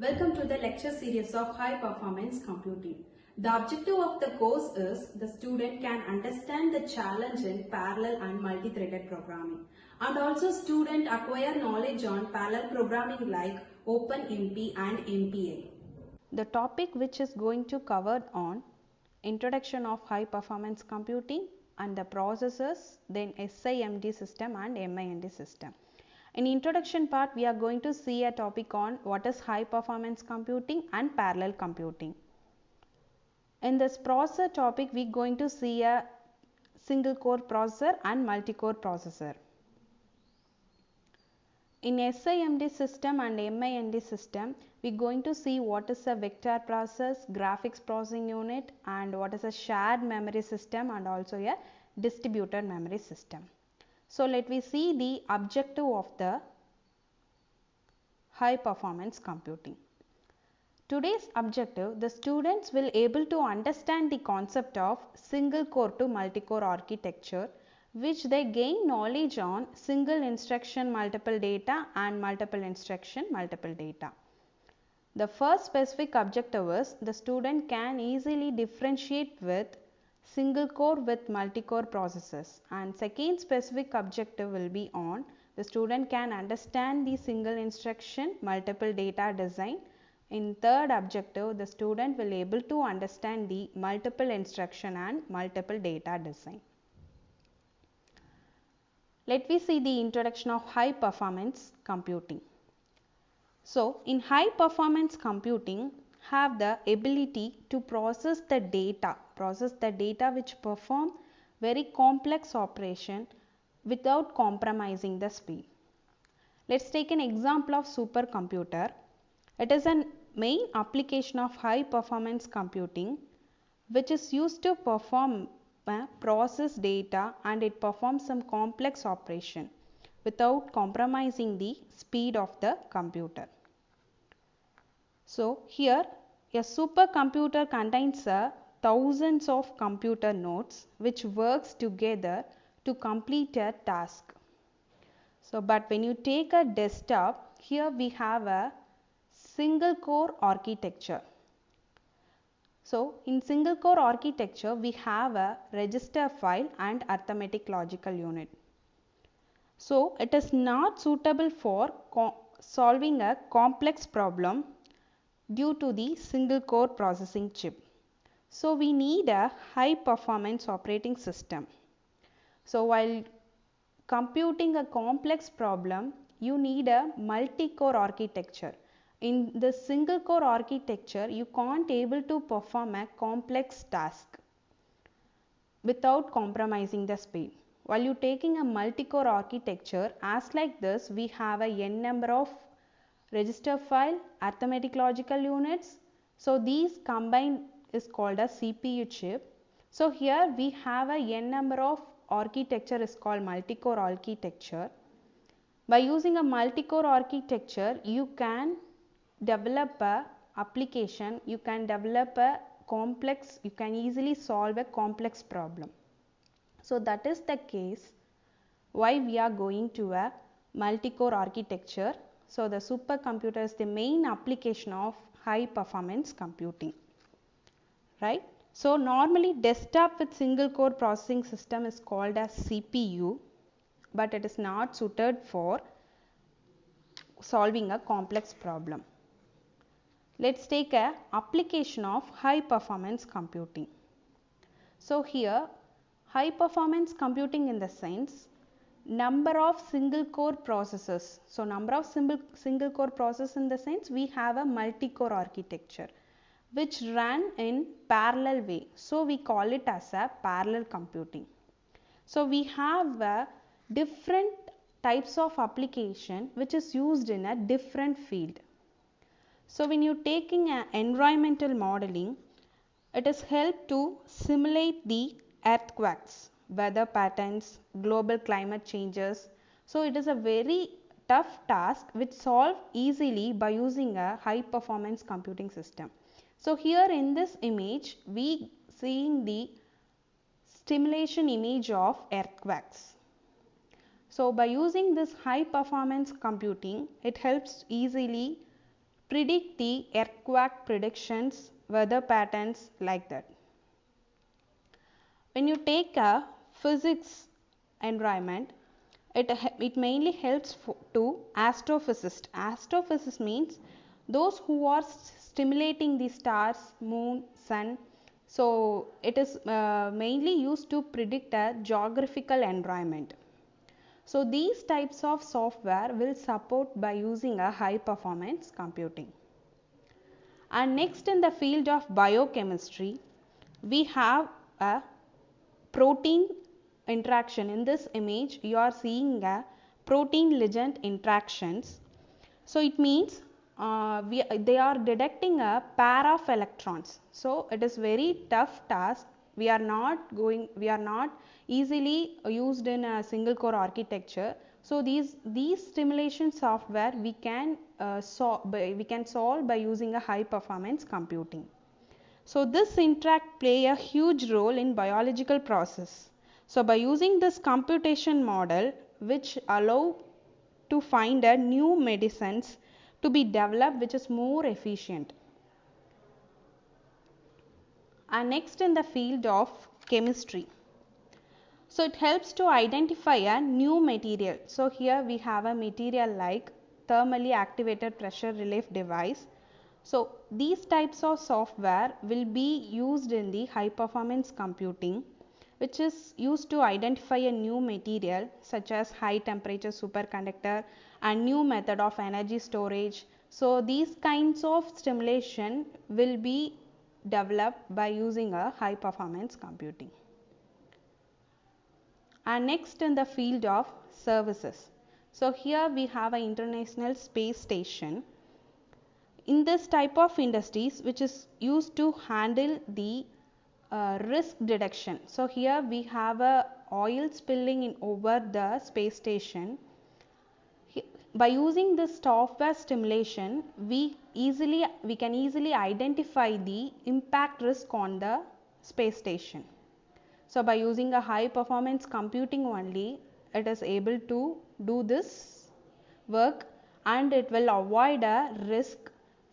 Welcome to the lecture series of High Performance Computing. The objective of the course is the student can understand the challenge in parallel and multi-threaded programming, and also student acquire knowledge on parallel programming like OpenMP and MPA. The topic which is going to cover on introduction of high performance computing and the processors, then SIMD system and MIND system. In introduction part, we are going to see a topic on what is high performance computing and parallel computing. In this processor topic, we are going to see a single core processor and multi-core processor. In SIMD system and MIND system, we are going to see what is a vector process, graphics processing unit, and what is a shared memory system and also a distributed memory system. So let me see the objective of the high performance computing. Today's objective, the students will able to understand the concept of single core to multi-core architecture, which they gain knowledge on single instruction multiple data and multiple instruction multiple data. The first specific objective is the student can easily differentiate with single core with multi-core processes, and second specific objective will be on the student can understand the single instruction multiple data design. In third objective, the student will able to understand the multiple instruction and multiple data design. Let me see the introduction of high performance computing. So, in high performance computing have the ability to process the data which perform very complex operation without compromising the speed. Let's take an example of supercomputer. It is a main application of high performance computing which is used to perform process data, and it performs some complex operation without compromising the speed of the computer. So here a supercomputer contains thousands of computer nodes which works together to complete a task. So but when you take a desktop, here we have a single core architecture. So in single core architecture, we have a register file and arithmetic logical unit. So it is not suitable for solving a complex problem due to the single core processing chip. So we need a high performance operating system. So while computing a complex problem, you need a multi-core architecture. In the single core architecture, you can't able to perform a complex task without compromising the speed. While you taking a multi-core architecture, as like this, we have a n number of register file, arithmetic logical units. So these combined is called a CPU chip. So here we have a n number of architecture is called multi-core architecture. By using a multi-core architecture, you can develop a application, you can develop a complex, you can easily solve a complex problem. So that is the case why we are going to a multi-core architecture. So the supercomputer is the main application of high performance computing, right? So normally desktop with single core processing system is called as CPU, but it is not suited for solving a complex problem. Let's take a application of high performance computing. So here high performance computing in the sense number of single core processors. So number of single core processors in the sense we have a multi-core architecture which run in parallel way. So we call it as a parallel computing. So we have different types of application which is used in a different field. So when you taking an environmental modeling, it is help to simulate the earthquakes, weather patterns, global climate changes. So it is a very tough task which solve easily by using a high performance computing system. So here in this image we seeing the stimulation image of earthquakes. So by using this high performance computing, it helps easily predict the earthquake predictions, weather patterns, like that. When you take a physics environment, it mainly helps to astrophysicists. Astrophysicists means those who are stimulating the stars, moon, sun. So it is mainly used to predict a geographical environment. So these types of software will support by using a high performance computing. And next, in the field of biochemistry, we have a protein interaction. In this image you are seeing a protein ligand interactions. So it means they are detecting a pair of electrons. So it is very tough task. We are not easily used in a single core architecture. So these simulation software we can solve by using a high performance computing. So this interact play a huge role in biological process. So by using this computation model, which allow to find a new medicines to be developed which is more efficient. And next, in the field of chemistry, so it helps to identify a new material. So here we have a material like thermally activated pressure relief device. So these types of software will be used in the high performance computing, which is used to identify a new material such as high temperature superconductor and new method of energy storage. So these kinds of stimulation will be developed by using a high performance computing. And next, in the field of services, so here we have an International Space Station. In this type of industries which is used to handle the risk detection. So here we have a oil spilling over the space station. By using this software stimulation, we can easily identify the impact risk on the space station. So by using a high performance computing only, it is able to do this work, and it will avoid a risk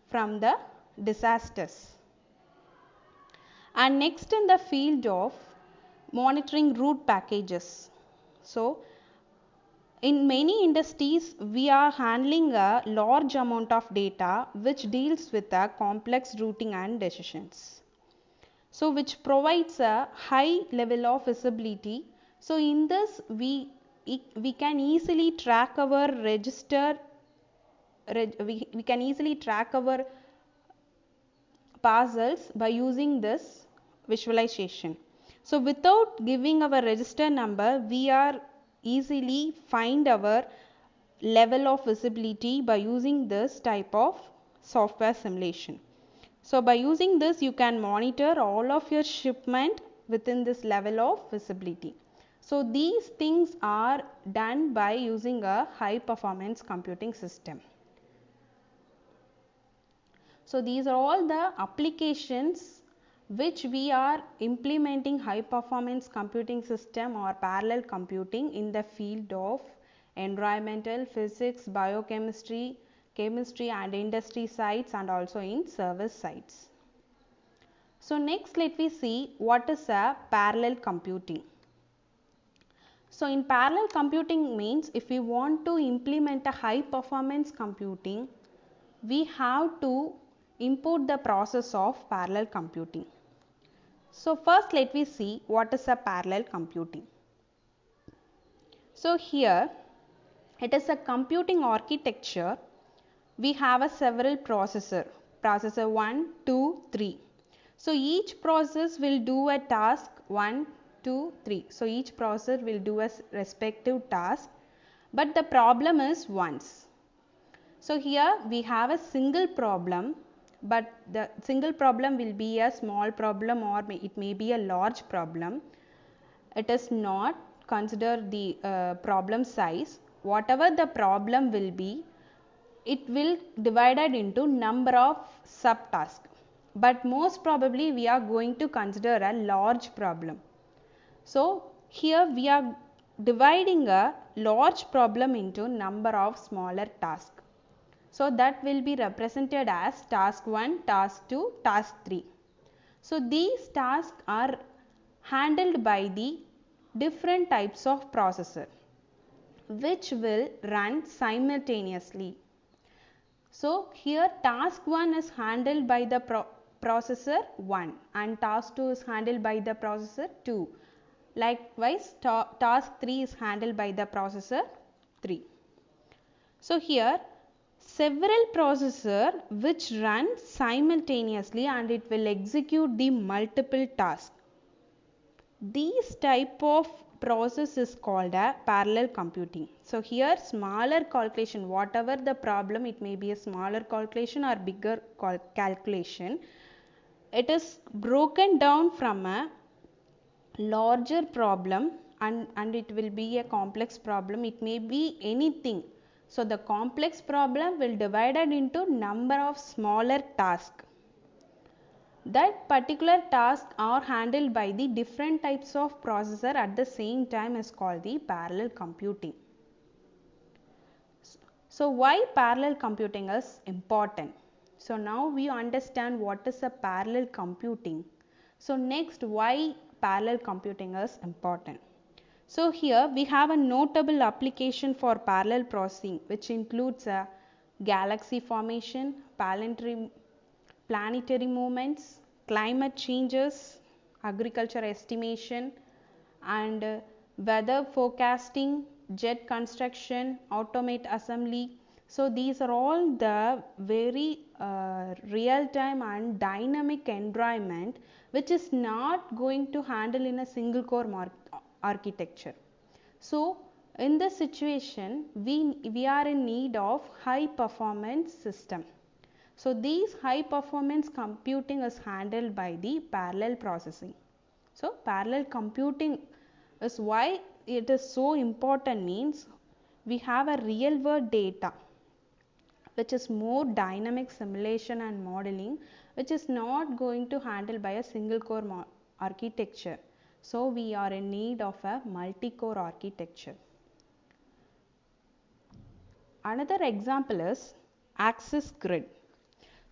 from the disasters. And next, in the field of monitoring route packages. So in many industries we are handling a large amount of data which deals with a complex routing and decisions. So which provides a high level of visibility. So in this we can easily track our we can easily track our parcels by using this visualization. So without giving our register number, we are easily find our level of visibility by using this type of software simulation. So by using this, you can monitor all of your shipment within this level of visibility. So these things are done by using a high performance computing system. So these are all the applications which we are implementing high performance computing system or parallel computing in the field of environmental, physics, biochemistry, chemistry and industry sites, and also in service sites. So next, let me see what is a parallel computing. So in parallel computing means, if we want to implement a high performance computing, we have to import the process of parallel computing. So first let me see what is a parallel computing. So here it is a computing architecture. We have a several processor 1, 2, 3. So each process will do a task 1, 2, 3. So each processor will do a respective task, but the problem is once. So here we have a single problem, but the single problem will be a small problem or it may be a large problem. It is not consider the problem size. Whatever the problem will be, it will divided into number of subtasks, but most probably we are going to consider a large problem. So here we are dividing a large problem into number of smaller tasks. So that will be represented as task 1, task 2, task 3. So these tasks are handled by the different types of processor which will run simultaneously. So here task 1 is handled by the processor 1 and task 2 is handled by the processor 2. Likewise, task 3 is handled by the processor 3. So here several processors which run simultaneously and it will execute the multiple tasks. These type of process is called a parallel computing. So here smaller calculation, whatever the problem, it may be a smaller calculation or bigger calculation, it is broken down from a larger problem and it will be a complex problem. It may be anything. So the complex problem will divided into number of smaller tasks. That particular task are handled by the different types of processor at the same time is called the parallel computing. So why parallel computing is important? So now we understand what is a parallel computing. So next, why parallel computing is important? So here we have a notable application for parallel processing which includes a galaxy formation, planetary movements, climate changes, agriculture estimation and weather forecasting, jet construction, automate assembly. So these are all the very real time and dynamic environment which is not going to handle in a single core architecture. So in this situation we are in need of high performance system. So these high performance computing is handled by the parallel processing. So parallel computing is why it is so important, means we have a real world data which is more dynamic simulation and modeling which is not going to handle by a single core architecture. So we are in need of a multi-core architecture. Another example is access grid.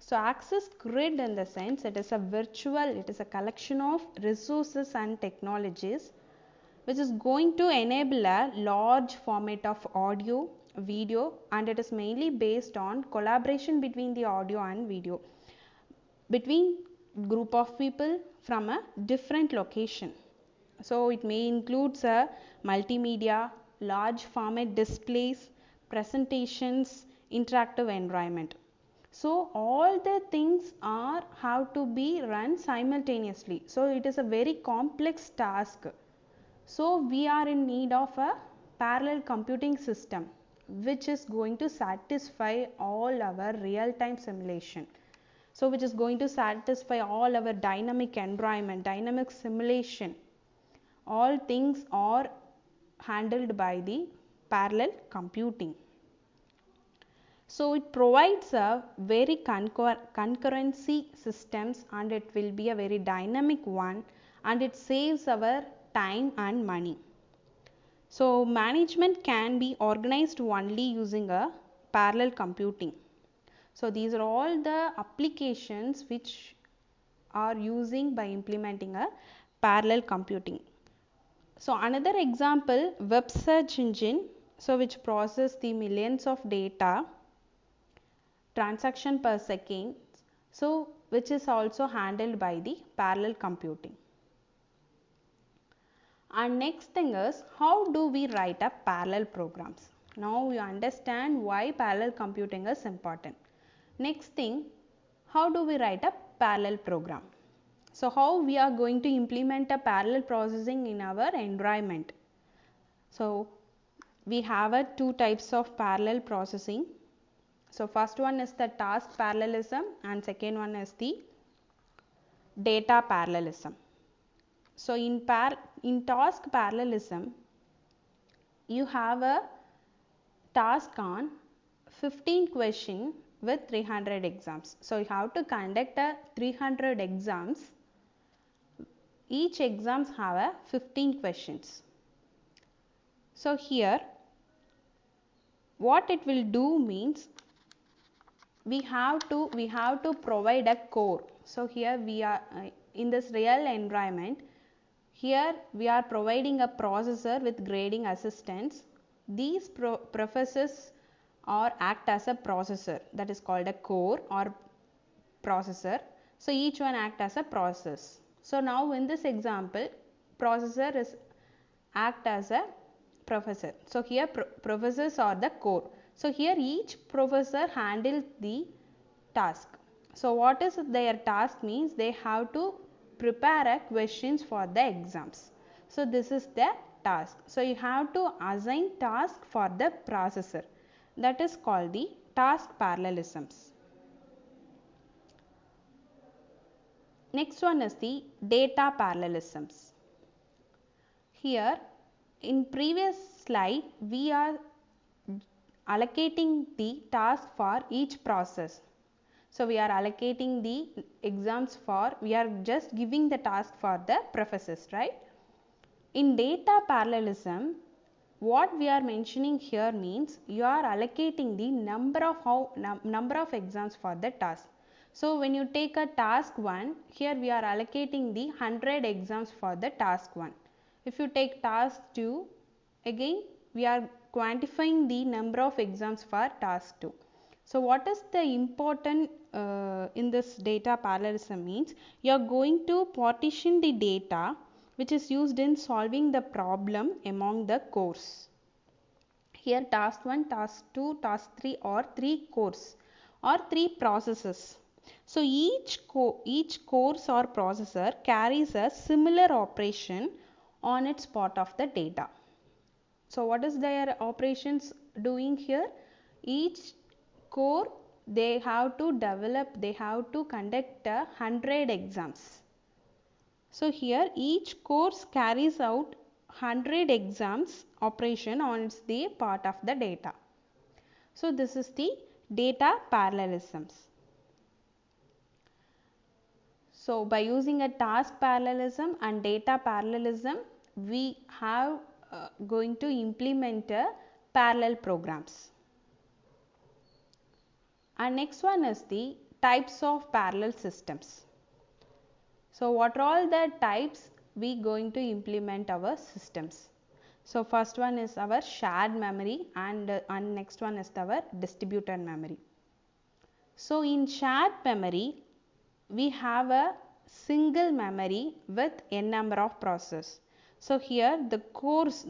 So access grid in the sense it is a collection of resources and technologies which is going to enable a large format of audio, video and it is mainly based on collaboration between the audio and video between group of people from a different location. So it may includes a multimedia, large format displays, presentations, interactive environment. So all the things have to be run simultaneously. So it is a very complex task. So we are in need of a parallel computing system which is going to satisfy all our real-time simulation. So which is going to satisfy all our dynamic environment, dynamic simulation. All things are handled by the parallel computing. So it provides a very concurrency systems and it will be a very dynamic one and it saves our time and money. So management can be organized only using a parallel computing. So these are all the applications which are using by implementing a parallel computing. So another example, web search engine, so which process the millions of data transaction per second, so which is also handled by the parallel computing. And next thing is, how do we write up parallel programs? Now you understand why parallel computing is important. Next thing, how do we write a parallel program? So how we are going to implement a parallel processing in our environment? So we have two types of parallel processing. So first one is the task parallelism and second one is the data parallelism. So in task parallelism, you have a task on 15 question with 300 exams. So you have to conduct a 300 exams. Each exams have a 15 questions. So here what it will do means we have to provide a core. So here we are in this real environment. Here we are providing a processor with grading assistance. These processes or act as a processor, that is called a core or processor. So each one act as a process. So now in this example, processor is act as a professor. So here professors are the core. So here each professor handles the task. So what is their task means they have to prepare a questions for the exams. So this is the task. So you have to assign task for the processor. That is called the task parallelisms. Next one is the data parallelisms. Here in previous slide we are allocating the task for each process. So we are allocating the exams for, we are just giving the task for the professors, right? In data parallelism, what we are mentioning here means you are allocating the number of exams for the task. So when you take a task 1, here we are allocating the 100 exams for the task 1. If you take task 2, again we are quantifying the number of exams for task 2. So what is the important in this data parallelism means you are going to partition the data which is used in solving the problem among the cores. Here task 1, task 2, task 3 or 3 cores or 3 processes. So each course or processor carries a similar operation on its part of the data. So what is their operations doing here? Each core they have to conduct 100 exams. So here each course carries out 100 exams operation on the part of the data. So this is the data parallelisms. So by using a task parallelism and data parallelism, we have going to implement parallel programs. And next one is the types of parallel systems. So what are all the types we going to implement our systems? So first one is our shared memory and next one is our distributed memory. So in shared memory, we have a single memory with n number of processors. So here the cores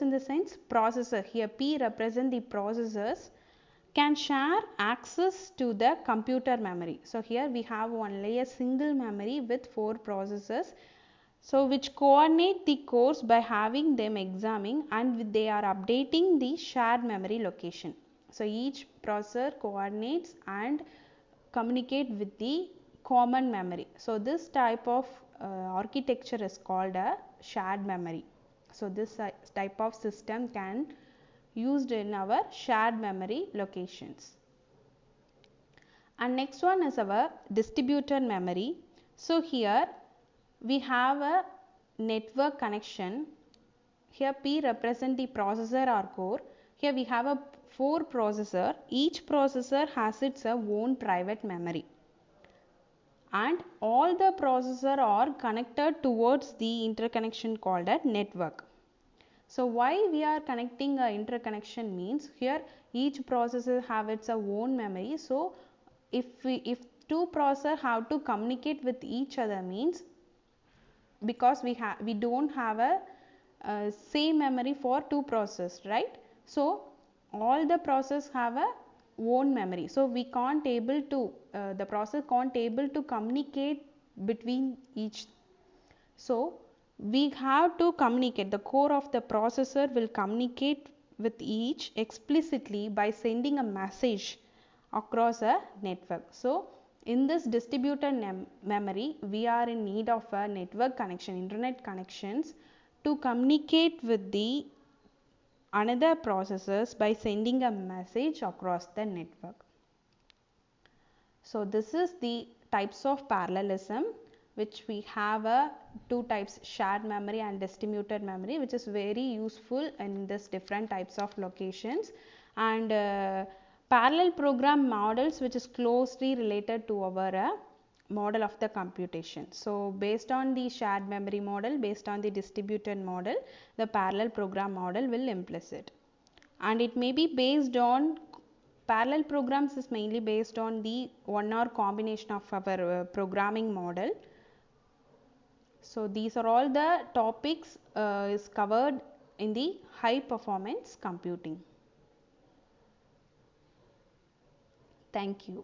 in the sense processor, here P represent the processors, can share access to the computer memory. So here we have only a single memory with 4 processors, so which coordinate the cores by having them examining and they are updating the shared memory location. So each processor coordinates and communicate with the common memory. So this type of architecture is called a shared memory. So this type of system can used in our shared memory locations. And next one is our distributed memory. So here we have a network connection. Here P represent the processor or core. Here we have a 4 processor. Each processor has its own private memory. And all the processors are connected towards the interconnection called a network. So why we are connecting a interconnection means here each processor have its own memory. So if 2 processors have to communicate with each other means because we don't have a same memory for 2 processors, right? So all the processors have a own memory. So we can't able to the processor can't able to communicate between each. So we have to communicate, the core of the processor will communicate with each explicitly by sending a message across a network. So in this distributed memory, we are in need of a network connection, internet connections to communicate with the another processors by sending a message across the network. So this is the types of parallelism, which we have 2 types, shared memory and distributed memory, which is very useful in this different types of locations. And parallel program models which is closely related to our model of the computation. So based on the shared memory model, based on the distributed model, the parallel program model will implicit, and it may be based on parallel programs is mainly based on the one or combination of our programming model. So these are all the topics is covered in the high performance computing. Thank you.